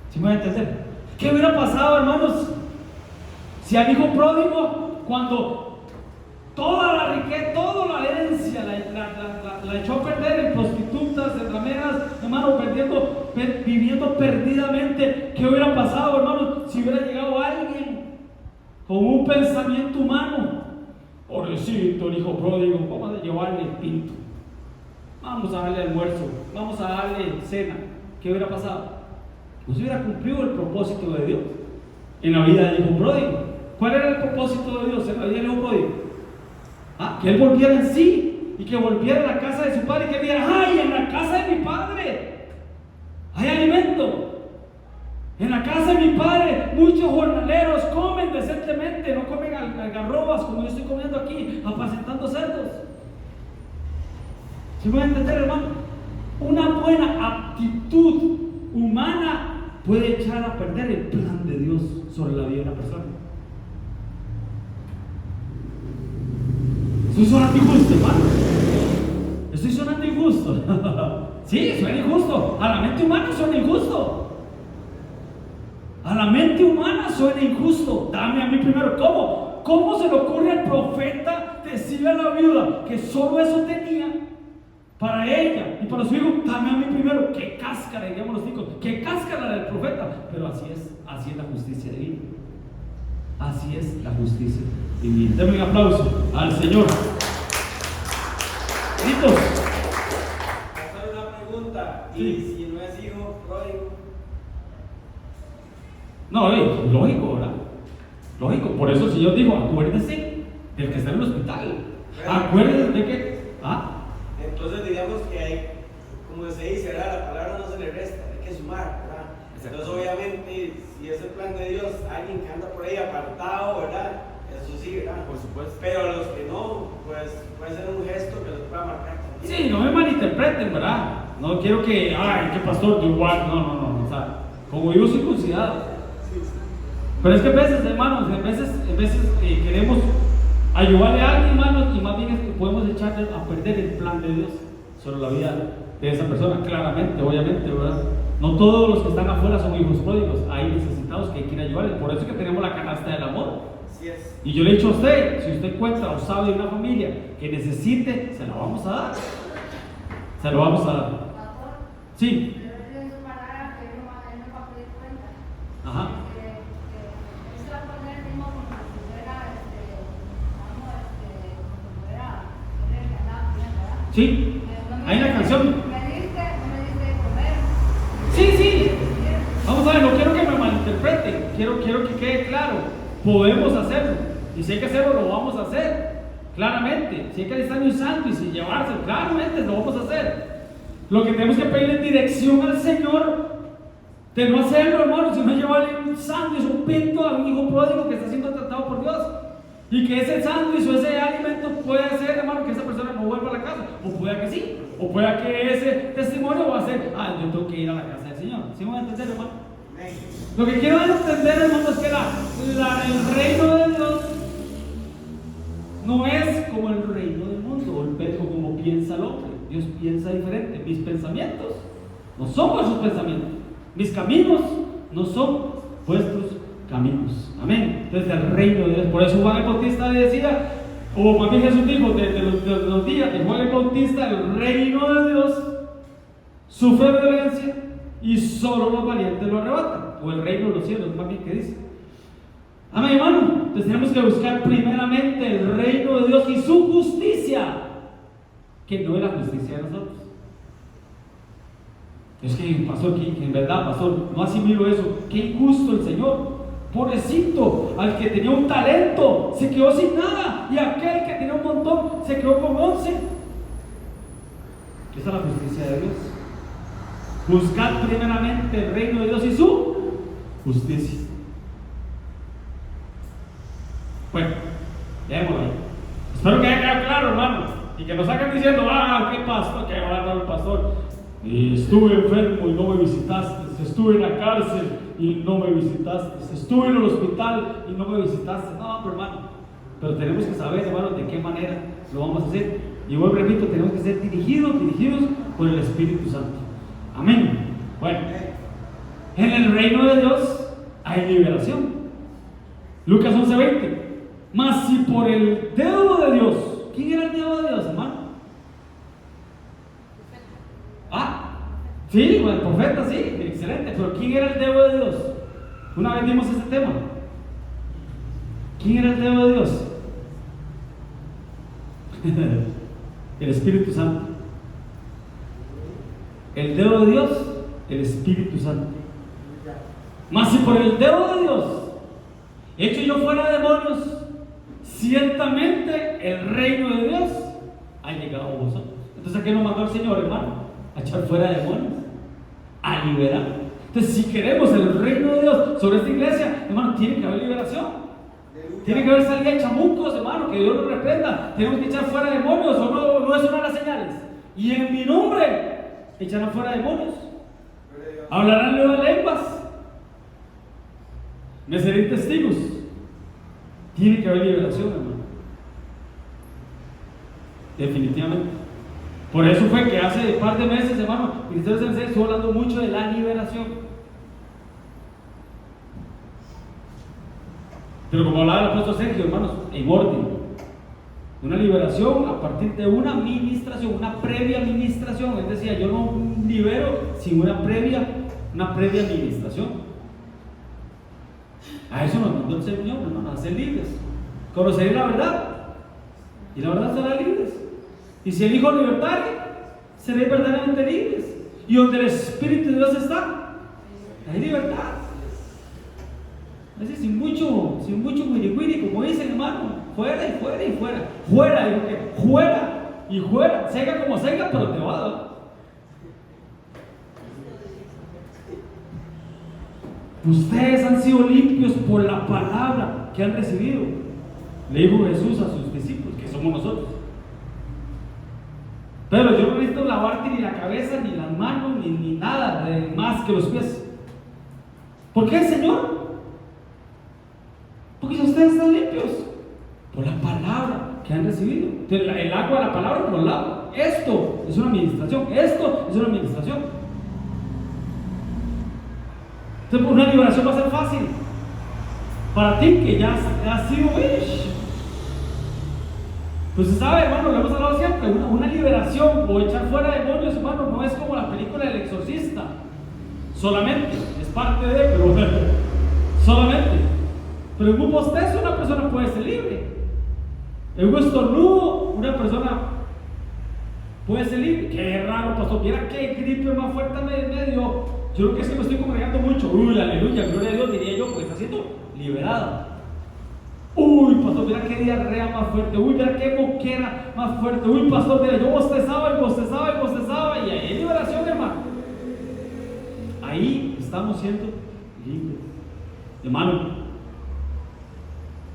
[SPEAKER 1] ¿Sí me van a entender? ¿Qué hubiera pasado, hermanos, si al hijo pródigo, cuando toda la riqueza, toda la herencia la echó a perder en prostitutas, en rameras, hermano, viviendo perdidamente? ¿Qué hubiera pasado, hermano, si hubiera llegado alguien con un pensamiento humano? Pobrecito, el hijo pródigo, vamos a llevarle el pinto, vamos a darle almuerzo, vamos a darle cena. ¿Qué hubiera pasado? No se hubiera cumplido el propósito de Dios en la vida del hijo pródigo. ¿Cuál era el propósito de Dios en la vida del hijo pródigo? Que él volviera en sí y que volviera a la casa de su padre y que diera, ¡ay, en la casa de mi padre hay alimento! En la casa de mi padre muchos jornaleros comen decentemente, no comen algarrobas como yo estoy comiendo aquí, apacentando cerdos. ¿Sí me van a entender, hermano? Una buena actitud humana puede echar a perder el plan de Dios sobre la vida de una persona. Estoy sonando injusto, hermano. Estoy sonando injusto. Sí, suena injusto. A la mente humana suena injusto. A la mente humana suena injusto. Dame a mí primero. ¿Cómo? ¿Cómo se le ocurre al profeta decirle a la viuda que solo eso tenía para ella y para su hijo, dame a mí primero. Qué cáscara, diríamos los chicos, qué cáscara la del profeta. Pero así es la justicia divina. Así es la justicia divina. Denme un aplauso al Señor. ¿Listos?
[SPEAKER 2] Hacer una pregunta. ¿Y
[SPEAKER 1] Sí.
[SPEAKER 2] si no es hijo pródigo?
[SPEAKER 1] No, lógico, ¿verdad? Lógico. Por eso el Señor dijo, acuérdese del que está en el hospital. Acuérdese de que...
[SPEAKER 2] Entonces digamos que hay, como se dice, ¿verdad? La palabra no se le resta, hay que sumar, ¿verdad? Entonces obviamente, si es el plan de Dios, alguien que anda por ahí apartado, ¿verdad? Eso sí, ¿verdad?
[SPEAKER 3] Por supuesto.
[SPEAKER 2] Pero a los que no, pues puede ser un gesto que los pueda marcar también.
[SPEAKER 1] Sí, no me malinterpreten, ¿verdad? No quiero que, qué pastor, igual, no, o sea, como yo soy circuncidado. Pero es que a veces, hermanos, queremos ayudarle a alguien, hermanos, y más bien es que podemos echarle a perder el plan de Dios sobre la vida de esa persona, claramente, obviamente, ¿verdad? No todos los que están afuera son hijos pródigos, hay necesitados que hay que ir a ayudarles, por eso es que tenemos la canasta del amor.
[SPEAKER 2] Así es.
[SPEAKER 1] Y yo le he dicho a usted, si usted encuentra o sabe de una familia que necesite, se la vamos a dar. Se lo vamos a dar. Sí. Ajá. Sí, hay una canción. Sí. Vamos a ver, no quiero que me malinterpreten. Quiero que quede claro. Podemos hacerlo. Y si hay que hacerlo, lo vamos a hacer. Claramente. Si hay que alistar un sándwich y llevárselo, claramente lo vamos a hacer. Lo que tenemos que pedirle es dirección al Señor de no hacerlo, hermano, sino llevarle un sándwich, un pinto a un hijo pródigo que está siendo tratado por Dios. Y que ese sándwich o ese alimento puede hacer, hermano, que esa persona no vuelva a la casa. O pueda que sí. O pueda que ese testimonio va a ser, yo tengo que ir a la casa del Señor. ¿Sí me van a entender, hermano? Lo que quiero entender, hermano, es que el reino de Dios no es como el reino del mundo, o como piensa el hombre. Dios piensa diferente. Mis pensamientos no son vuestros pensamientos. Mis caminos no son vuestros caminos. Amén. Entonces el reino de Dios. Por eso Juan el Bautista decía, o más bien Jesús dijo, de los días de Juan el Bautista, el reino de Dios sufre violencia y solo los valientes lo arrebatan. O el reino de los cielos, más bien que dice. Amén, hermano. Entonces tenemos que buscar primeramente el reino de Dios y su justicia, que no es la justicia de nosotros. Es que, pastor, que en verdad, pastor, no asimilo eso. Qué injusto el Señor. Pobrecito, al que tenía un talento se quedó sin nada, y aquel que tenía un montón se quedó con 11. Esa es la justicia de Dios. Buscar primeramente el reino de Dios y su justicia. Bueno, dejémoslo ahí. Espero que haya quedado claro, hermano, y que nos saquen diciendo, qué pastor, que va a hablar el pastor. Estuve enfermo y no me visitaste. Estuve en la cárcel y no me visitaste. Estuve en el hospital y no me visitaste. No, pero hermano, pero tenemos que saber, hermano, de qué manera lo vamos a hacer. Y vuelvo, repito, tenemos que ser dirigidos por el Espíritu Santo. Amén. Bueno, en el reino de Dios hay liberación. Lucas 11:20. Mas si por el dedo de Dios, ¿quién era el dedo de Dios, hermano? Sí, el profeta, sí, excelente. Pero ¿quién era el dedo de Dios? Una vez vimos ese tema. ¿Quién era el dedo de Dios? El Espíritu Santo. El dedo de Dios, el Espíritu Santo. Mas si por el dedo de Dios hecho yo fuera demonios, ciertamente el reino de Dios ha llegado a vosotros. Entonces, ¿a qué nos mandó el Señor, hermano? A echar fuera demonios, a liberar. Entonces, si queremos el reino de Dios sobre esta iglesia, hermano, tiene que haber liberación. Tiene que haber salida de chamucos, hermano, que Dios nos reprenda. Tenemos que echar fuera demonios, o no es una de las señales. Y en mi nombre echarán fuera demonios. Hablarán nuevas lenguas. Me serán testigos. Tiene que haber liberación, hermano. Definitivamente. Por eso fue que hace un par de meses, hermano, el Ministerio de Sensei estuvo hablando mucho de la liberación. Pero como hablaba el apóstol Sergio, hermanos, en orden. Una liberación a partir de una ministración, una previa ministración. Él decía, yo no libero sin una previa ministración. A eso nos mandó el Señor, hermano, a ser libres. Conoceréis la verdad, y la verdad será libres. Y si el Hijo libertare, seréis verdaderamente libres. Y donde el Espíritu de Dios está, hay libertad. Es decir, sin mucho guiri, como dicen, hermano. Fuera y fuera y fuera. Fuera y fuera. Seca como seca, pero te va a dar. Ustedes han sido limpios por la palabra que han recibido. Le dijo Jesús a sus discípulos, que somos nosotros. Pero yo no necesito lavarte ni la cabeza, ni las manos, ni nada más que los pies. ¿Por qué, Señor? Porque ustedes están limpios por la palabra que han recibido. Entonces, el agua de la palabra nos lava. Esto es una administración. Entonces, una liberación va a ser fácil para ti que ya has sido pues se sabe, hermano, lo hemos hablado siempre. Una liberación o echar fuera demonios, hermano, no es como la película del exorcista solamente, es parte de, pero solamente. Pero en un bostezo una persona puede ser libre. En un estornudo una persona puede ser libre. Qué raro, pastor, viera qué gripe más fuerte me dio. Yo creo que es que me estoy congregando mucho. Uy, aleluya, gloria a Dios, diría yo, porque está siendo liberada. Uy, pastor, mira qué diarrea más fuerte. Uy, mira qué moquera más fuerte. Uy, pastor, mira, yo bostezaba y ahí hay liberación, hermano. Ahí estamos siendo libres, hermano.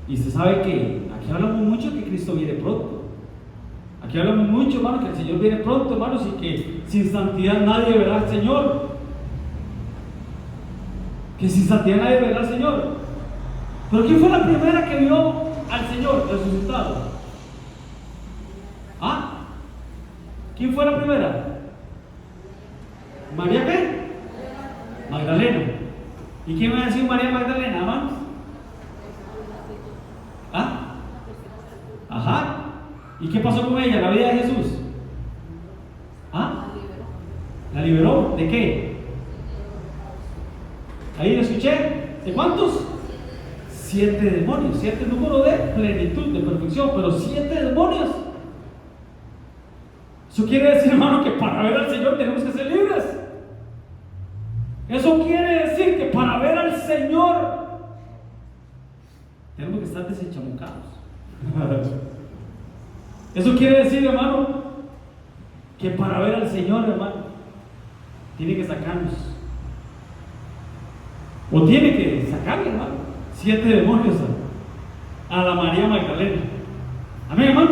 [SPEAKER 1] Y usted sabe que aquí hablamos mucho que Cristo viene pronto. Aquí hablamos mucho, hermano, que el Señor viene pronto, hermanos, y que sin santidad nadie verá al Señor. Que sin santidad nadie verá al Señor. Pero ¿quién fue la primera que vio al Señor resucitado? ¿Ah? ¿Quién fue la primera? ¿María qué? Magdalena. ¿Y quién va a decir María Magdalena, hermanos? ¿Ah? Ajá. ¿Y qué pasó con ella en la vida de Jesús? ¿Ah? ¿La liberó? ¿De qué? Ahí lo escuché. ¿De cuántos? 7 demonios. 7 número de plenitud, de perfección, pero 7 demonios. Eso quiere decir, hermano, que para ver al Señor tenemos que ser libres. Eso quiere decir que para ver al Señor tenemos que estar desenchamucados. Eso quiere decir, hermano, que para ver al Señor, hermano, tiene que sacarnos. O tiene que sacarle, hermano, 7 demonios a la María Magdalena. Amén, hermano.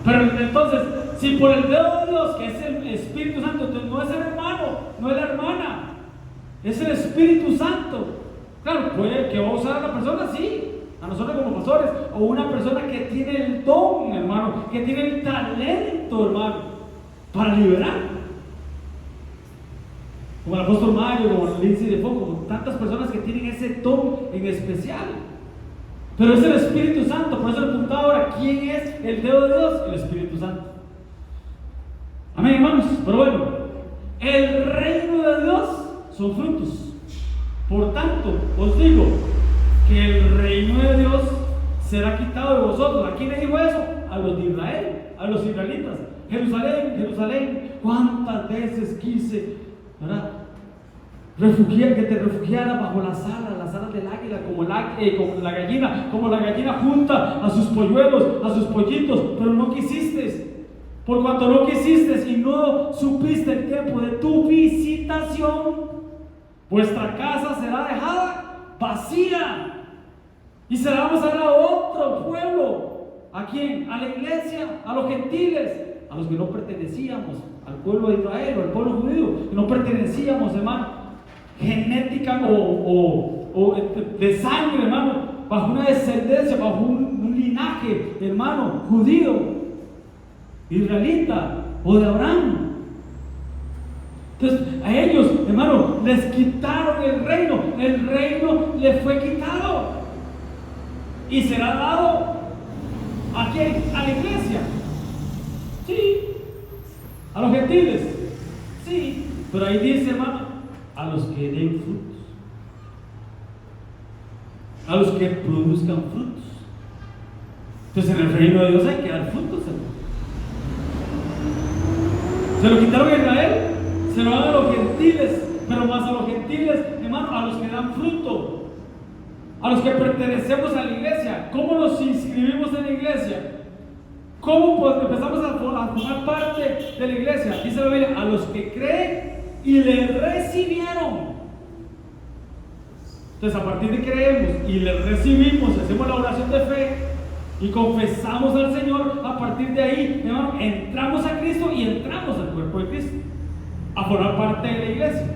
[SPEAKER 1] Pero entonces, si por el dedo de Dios, que es el Espíritu Santo, entonces no es el hermano, no es la hermana, es el Espíritu Santo. Claro, puede que va a usar a la persona, sí, a nosotros como pastores, o una persona que tiene el don, hermano, que tiene el talento, hermano, para liberar. Como el apóstol Mario, como el Lindsay de Foco, como tantas personas que tienen ese don en especial. Pero es el Espíritu Santo. Por eso le preguntaba ahora, ¿quién es el dedo de Dios? El Espíritu Santo. Amén, hermanos. Pero bueno, el reino de Dios son frutos. Por tanto, os digo que el reino de Dios será quitado de vosotros. ¿A quién le dijo eso? A los de Israel, a los israelitas. Jerusalén, Jerusalén, ¿cuántas veces quise, ¿verdad?, que te refugiara bajo las alas del águila, como la gallina junta a sus polluelos, a sus pollitos, pero no quisiste. Por cuanto no quisiste y no supiste el tiempo de tu visitación, vuestra casa será dejada vacía y se la vamos a dar a otro pueblo. ¿A quién? A la iglesia, a los gentiles, a los que no pertenecíamos al pueblo de Israel o al pueblo judío, que no pertenecíamos, hermano, genética o de sangre, hermano, bajo una descendencia, bajo un linaje, hermano, judío, israelita o de Abraham. Entonces a ellos, hermano, les quitaron el reino les fue quitado y será dado ¿A quién? A la iglesia. Sí. A los gentiles. Sí. Pero ahí dice, hermano, a los que den frutos. A los que produzcan frutos. Entonces en el reino de Dios hay que dar frutos, hermano. Se lo quitaron a Israel, se lo dan a los gentiles, pero más a los gentiles, hermano, a los que dan fruto, a los que pertenecemos a la iglesia. ¿Cómo nos inscribimos en la iglesia? ¿Cómo pues empezamos a formar parte de la iglesia? Dice la Biblia, a los que creen y le recibieron. Entonces, a partir de que creemos y le recibimos, hacemos la oración de fe y confesamos al Señor, a partir de ahí, hermano, entramos a Cristo y entramos al cuerpo de Cristo, a formar parte de la iglesia.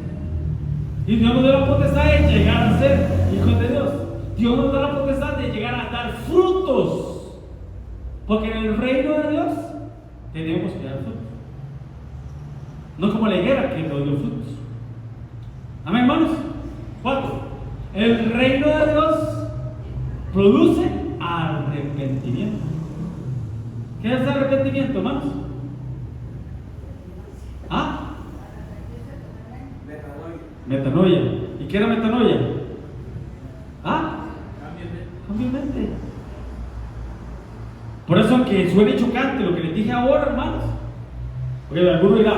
[SPEAKER 1] Y Dios nos da la potestad de llegar a ser hijos de Dios. Dios nos da la potestad de llegar a dar frutos, porque en el reino de Dios tenemos que dar frutos. No como la higuera que no dio frutos. Amén, hermanos. 4. El reino de Dios produce arrepentimiento. ¿Qué es arrepentimiento, hermanos? ¿Ah? Metanoia. ¿Y qué era metanoia? ¿Ah? Cambio de mente. Por eso, aunque suene chocante lo que les dije ahora, hermanos, porque alguno dirá,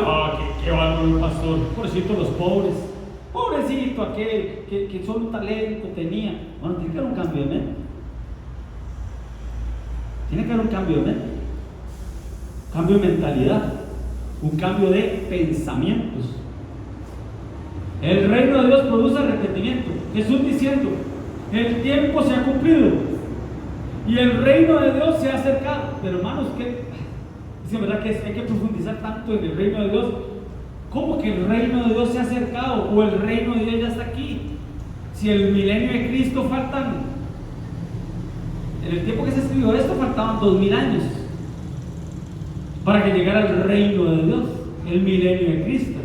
[SPEAKER 1] qué bárbaro el pastor, pobrecito los pobres, pobrecito aquel que solo un talento tenía. Bueno, tiene que haber un cambio de mente. Tiene que haber un cambio de mente, cambio de mentalidad, un cambio de pensamientos. El reino de Dios produce arrepentimiento. Jesús diciendo, el tiempo se ha cumplido y el reino de Dios se ha acercado. Pero hermanos, es que verdad que hay que profundizar tanto en el reino de Dios. ¿Cómo que el reino de Dios se ha acercado? ¿O el reino de Dios ya está aquí? Si el milenio de Cristo faltan, en el tiempo que se escribió esto faltaban 2000 años para que llegara el reino de Dios, el milenio de Cristo.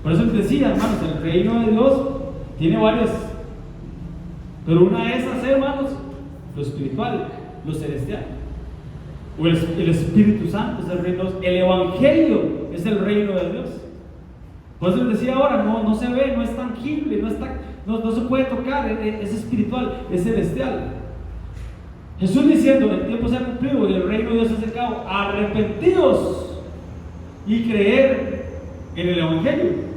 [SPEAKER 1] Por eso les decía, hermanos, el reino de Dios tiene varias, pero una de esas, hermanos, lo espiritual, lo celestial, o el Espíritu Santo es el reino de Dios, el Evangelio es el reino de Dios. Por eso les decía ahora, no se ve, no es tangible, no se puede tocar, es espiritual, es celestial. Jesús diciendo, el tiempo se ha cumplido y el reino de Dios se ha acercado, arrepentidos y creer en el Evangelio.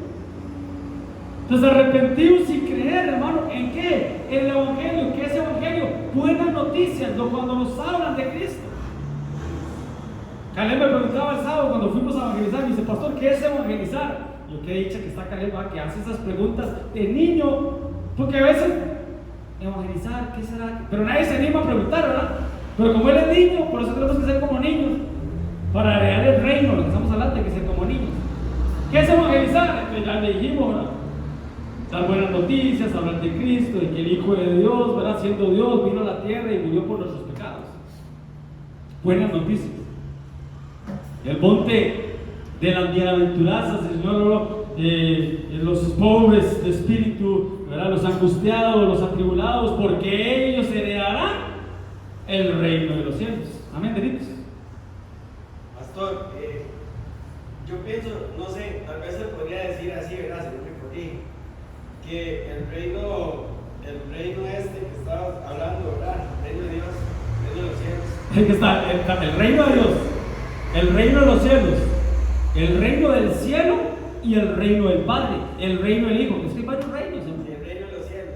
[SPEAKER 1] Entonces, arrepentidos y creer, hermano, ¿en qué? En el Evangelio. ¿Qué es Evangelio? Buenas noticias, cuando nos hablan de Cristo. Caleb me preguntaba el sábado cuando fuimos a evangelizar, me dice, pastor, ¿qué es evangelizar? Yo qué dicha que está Caleb, que hace esas preguntas de niño, porque a veces, evangelizar, ¿qué será? Pero nadie se anima a preguntar, ¿verdad? Pero como él es niño, por eso tenemos que ser como niños, para heredar el reino, lo que estamos hablando, hay que ser como niños. ¿Qué es evangelizar? Entonces ya le dijimos, ¿verdad? Dar buenas noticias, hablar de Cristo, de que el Hijo de Dios, ¿verdad? Siendo Dios, vino a la tierra y murió por nuestros pecados. Buenas noticias. El monte de las bienaventuranzas, Señor, los pobres de espíritu, ¿verdad? Los angustiados, los atribulados, porque ellos heredarán el reino de los cielos. Amén, deditos.
[SPEAKER 2] Pastor, yo pienso, no sé, tal vez se podría decir así, ¿verdad? Si no me corrige, que el reino este que estaba hablando, ¿verdad? El reino de Dios, el reino de los cielos.
[SPEAKER 1] Ahí está el reino de Dios, el reino de los cielos, el reino del cielo y el reino del Padre, el reino del Hijo. Es que hay varios reinos, ¿no?
[SPEAKER 2] El reino de los cielos.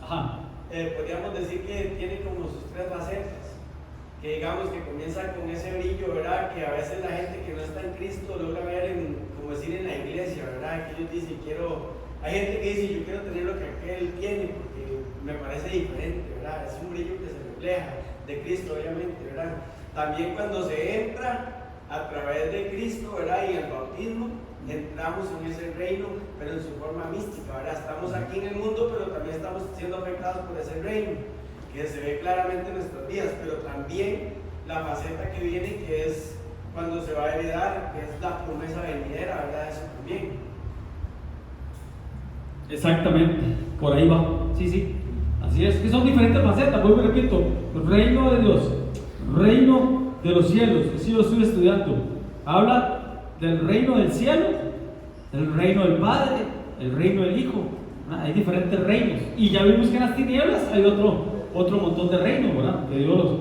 [SPEAKER 1] Ajá.
[SPEAKER 2] Podríamos decir que tiene como sus tres facetas. Que digamos que comienza con ese brillo, ¿verdad? Que a veces la gente que no está en Cristo logra ver como decir en la iglesia, ¿verdad? Que ellos dicen, hay gente que dice, yo quiero tener lo que aquel tiene porque me parece diferente, ¿verdad? Es un brillo que se refleja de Cristo, obviamente, ¿verdad? También cuando se entra a través de Cristo, ¿verdad? Y el bautismo, entramos en ese reino, pero en su forma mística, ¿verdad? Estamos aquí en el mundo, pero también estamos siendo afectados por ese reino, que se ve claramente en nuestras vidas, pero también la faceta que viene, que es cuando se va a heredar, que es la promesa venidera, ¿verdad? Eso también.
[SPEAKER 1] Exactamente, por ahí va. Sí, Así es, que son diferentes facetas. Vuelvo y repito: reino de Dios, reino de los cielos. Si yo estoy estudiando, habla del reino del cielo, el reino del Padre, el reino del Hijo. Hay diferentes reinos. Y ya vimos que en las tinieblas hay otro montón de reinos, ¿verdad? Que Dios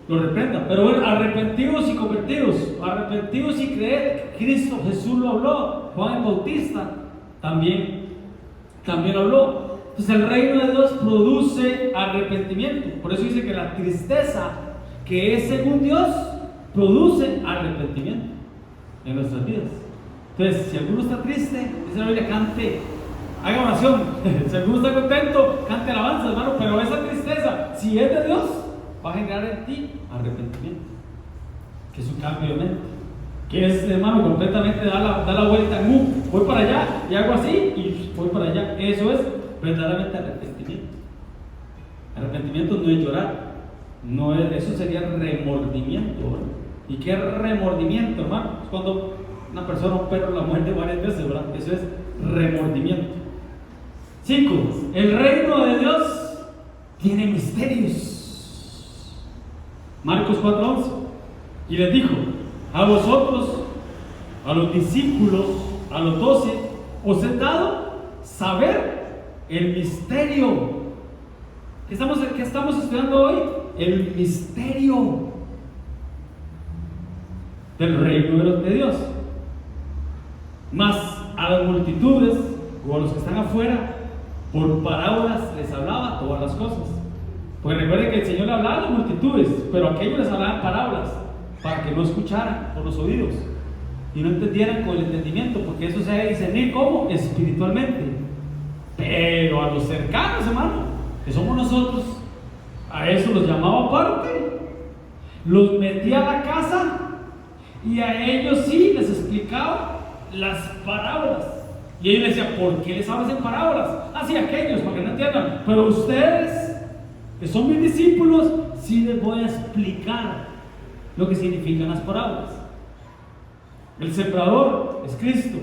[SPEAKER 1] los reprenda. Pero bueno, arrepentidos y convertidos, arrepentidos y creed. Cristo Jesús lo habló. Juan el Bautista también habló. Entonces el reino de Dios produce arrepentimiento. Por eso dice que la tristeza, que es según Dios, produce arrepentimiento en nuestras vidas. Entonces, si alguno está triste, dice la Biblia, cante, haga oración. Si alguno está contento, cante alabanza, hermano. Pero esa tristeza, si es de Dios, va a generar en ti arrepentimiento, que es un cambio de mente, que es, hermano, completamente dar la vuelta en U. Voy para allá y hago así y voy para allá. Eso es verdaderamente arrepentimiento. Arrepentimiento no es llorar, no es, eso sería remordimiento, ¿verdad? ¿Y qué es remordimiento, hermano? Es cuando una persona, un perro, la muerde varias veces, ¿verdad? Eso es remordimiento. 5. El reino de Dios tiene misterios. Marcos 4:11. Y les dijo: a vosotros, a los discípulos, a los 12, os he dado saber el misterio. ¿Qué estamos estudiando hoy? El misterio del reino de Dios. Mas a las multitudes, o a los que están afuera, por parábolas les hablaba todas las cosas. Porque recuerden que el Señor le hablaba a las multitudes, pero a aquellos les hablaban parábolas, para que no escucharan por los oídos y no entendieran con el entendimiento, porque eso se debe discernir como espiritualmente. Pero a los cercanos, hermano, que somos nosotros, a eso los llamaba aparte, los metía a la casa y a ellos sí les explicaba las parábolas. Y ellos les decían: ¿por qué les hablas en parábolas? Así aquellos, para que no entiendan. Pero ustedes, que son mis discípulos, sí les voy a explicar lo que significan las parábolas. El sembrador es Cristo.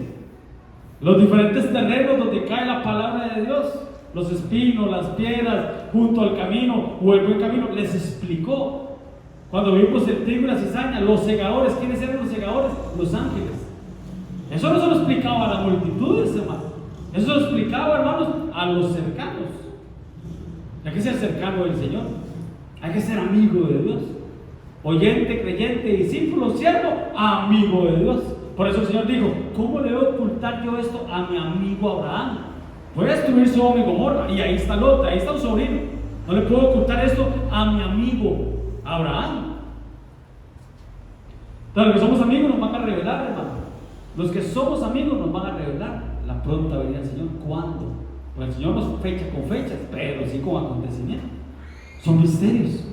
[SPEAKER 1] Los diferentes terrenos donde cae la palabra de Dios, los espinos, las piedras, junto al camino o el buen camino, les explicó. Cuando vimos el trigo y la cizaña, los segadores, ¿quiénes eran los segadores? Los ángeles. Eso no se lo explicaba a las multitudes, hermano. Eso se lo explicaba, hermanos, a los cercanos. Hay que ser cercano del Señor. Hay que ser amigo de Dios. Oyente, creyente, discípulo, siervo, amigo de Dios. Por eso el Señor dijo: ¿cómo le voy a ocultar yo esto a mi amigo Abraham? Voy a destruir Sodoma y Gomorra. Y ahí está Lot, ahí está un sobrino. No le puedo ocultar esto a mi amigo Abraham. Entonces, los que somos amigos nos van a revelar, hermano. Los que somos amigos nos van a revelar la pronta venida del Señor. ¿Cuándo? Pues el Señor no fecha con fechas, pero sí con acontecimientos. Son misterios.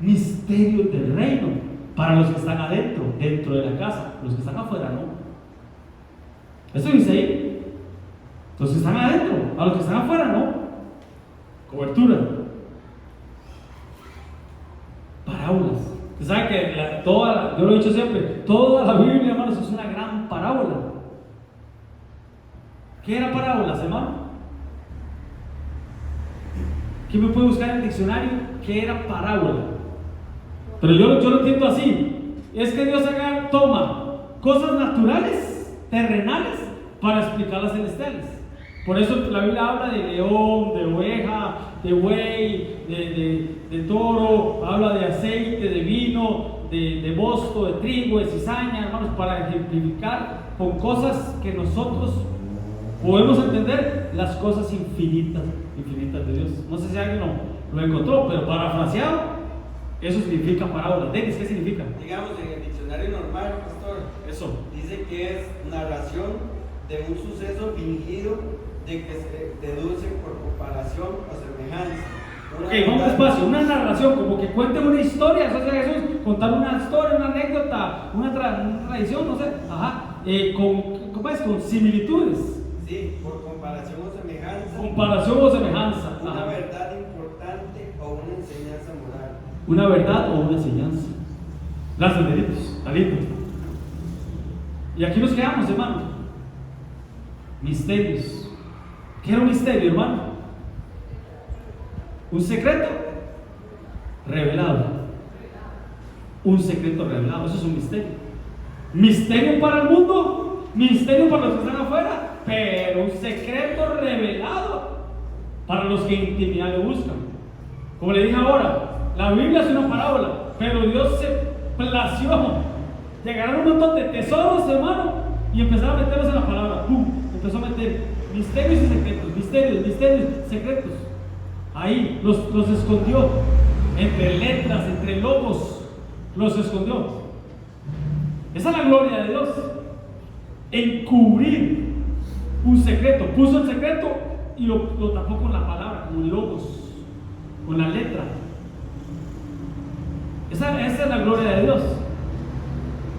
[SPEAKER 1] Misterios del reino para los que están adentro, dentro de la casa. Los que están afuera, no. Eso dice ahí. Los que están adentro, a los que están afuera, no. Cobertura. Parábolas. Usted sabe que yo lo he dicho siempre, toda la Biblia, hermanos, es una gran parábola. ¿Qué era parábolas, hermano? ¿Quién me puede buscar en el diccionario qué era parábola? Pero yo lo entiendo así. Es que Dios toma cosas naturales, terrenales, para explicar las celestiales. Por eso la Biblia habla de león, de oveja, de buey, de toro, habla de aceite, de vino, de mosto, de trigo, de cizaña, hermanos, para ejemplificar con cosas que nosotros podemos entender, las cosas infinitas de Dios. No sé si alguien lo encontró, pero parafraseado, eso significa parábola. Denis, ¿qué significa?
[SPEAKER 2] Digamos, en el diccionario normal, pastor,
[SPEAKER 1] eso
[SPEAKER 2] dice que es narración de un suceso fingido, de que se deduce por comparación o semejanza.
[SPEAKER 1] Vamos despacio. Una narración, como que cuenten una historia. Eso es Jesús, contar una historia, una anécdota, una tradición, no sé. Con similitudes.
[SPEAKER 2] Sí, por comparación o semejanza.
[SPEAKER 1] Comparación o semejanza.
[SPEAKER 2] Una verdad importante o una enseñanza moral.
[SPEAKER 1] Una verdad o una enseñanza. Gracias, deditos, talito. Y aquí nos quedamos, hermano. Misterios. ¿Qué era un misterio, hermano? Un secreto revelado. Un secreto revelado. Eso es un misterio. Misterio para el mundo, misterio para los que están afuera, pero un secreto revelado para los que en intimidad lo buscan. Como le dije ahora, la Biblia es una parábola, pero Dios se plació llegar a un montón de tesoros, hermano, y empezar a meterlos en la palabra. ¡Pum! Empezó a meter misterios y secretos, misterios, secretos. Ahí los escondió, entre letras, entre logos, los escondió. Esa es la gloria de Dios, encubrir un secreto. Puso el secreto y lo tapó con la palabra, con logos, con la letra. Esa es la gloria de Dios.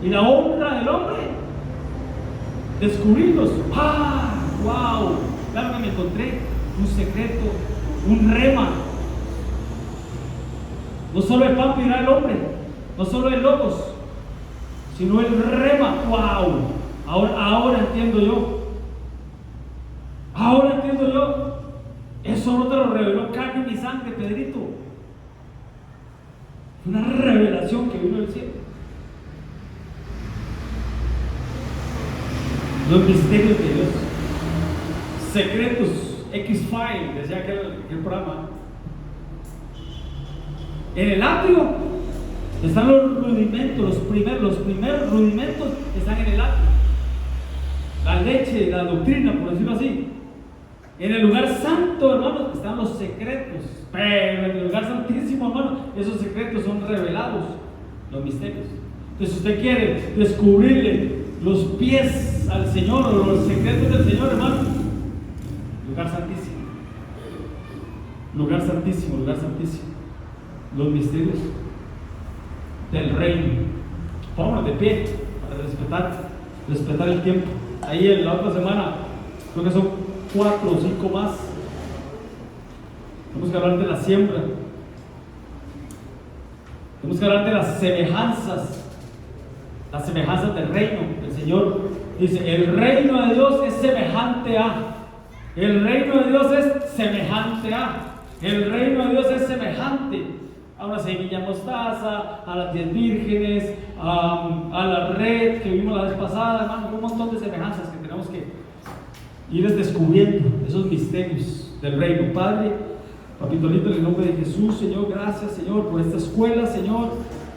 [SPEAKER 1] Y la honra del hombre, descubrirlos. ¡Ah! ¡Wow! Claro que me encontré un secreto, un rema. No solo el pan vivirá el hombre, no solo el logos, sino el rema. ¡Wow! Ahora entiendo yo. Ahora entiendo yo. Eso no te lo reveló carne ni sangre, Pedrito. Fue una revelación que vino del cielo. Los misterios de Dios. Secretos, X-File, decía aquel programa. En el atrio están los rudimentos, los primeros rudimentos están en el atrio. La leche, la doctrina, por decirlo así. En el lugar santo, hermanos, están los secretos. Pero en el lugar santísimo, hermanos, esos secretos son revelados, los misterios. Entonces, si usted quiere descubrirle los pies al Señor o los secretos del Señor, hermano, lugar santísimo. Lugar santísimo, lugar santísimo. Los misterios del reino. Pónganos de pie para respetar el tiempo. Ahí en la otra semana, creo que son 4 o 5 más. Tenemos que hablar de la siembra. Tenemos que hablar de las semejanzas del reino. El Señor dice: el reino de Dios es semejante a. El reino de Dios es semejante a. El reino de Dios es semejante a una semilla mostaza, a las 10 vírgenes, a la red que vimos la vez pasada, hermano. Un montón de semejanzas que tenemos que ir descubriendo, esos misterios del reino. Padre, papito lindo, en el nombre de Jesús, Señor, gracias, Señor, por esta escuela, Señor.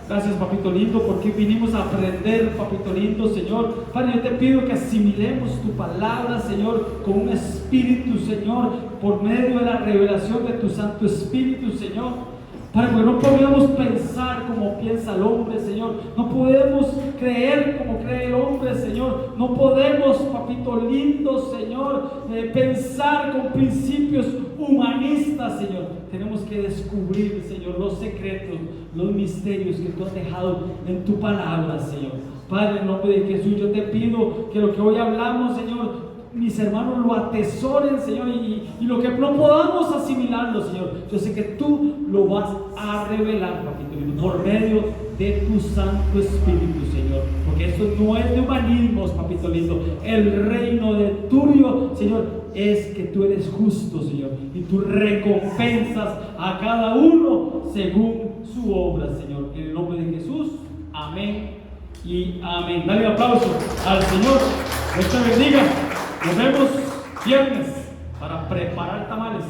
[SPEAKER 1] Gracias, papito lindo, porque vinimos a aprender, papito lindo, Señor. Padre, yo te pido que asimilemos tu palabra, Señor, con un espíritu, Señor, por medio de la revelación de tu Santo Espíritu, Señor. Padre, porque no podemos pensar como piensa el hombre, Señor. No podemos creer como cree el hombre, Señor. No podemos, papito lindo, Señor, pensar con principios humanistas, Señor. Tenemos que descubrir, Señor, los secretos, los misterios que tú has dejado en tu palabra, Señor. Padre, en nombre de Jesús, yo te pido que lo que hoy hablamos, Señor, mis hermanos lo atesoren, Señor, y lo que no podamos asimilarlo, Señor, yo sé que tú lo vas a revelar, papito lindo, por medio de tu Santo Espíritu, Señor, porque esto no es de humanismos, papito lindo. El reino de tuyo, Señor, es que tú eres justo, Señor, y tú recompensas a cada uno según su obra, Señor. En el nombre de Jesús, amén y amén. Dale un aplauso al Señor. Dios te bendiga. Nos vemos viernes para preparar tamales.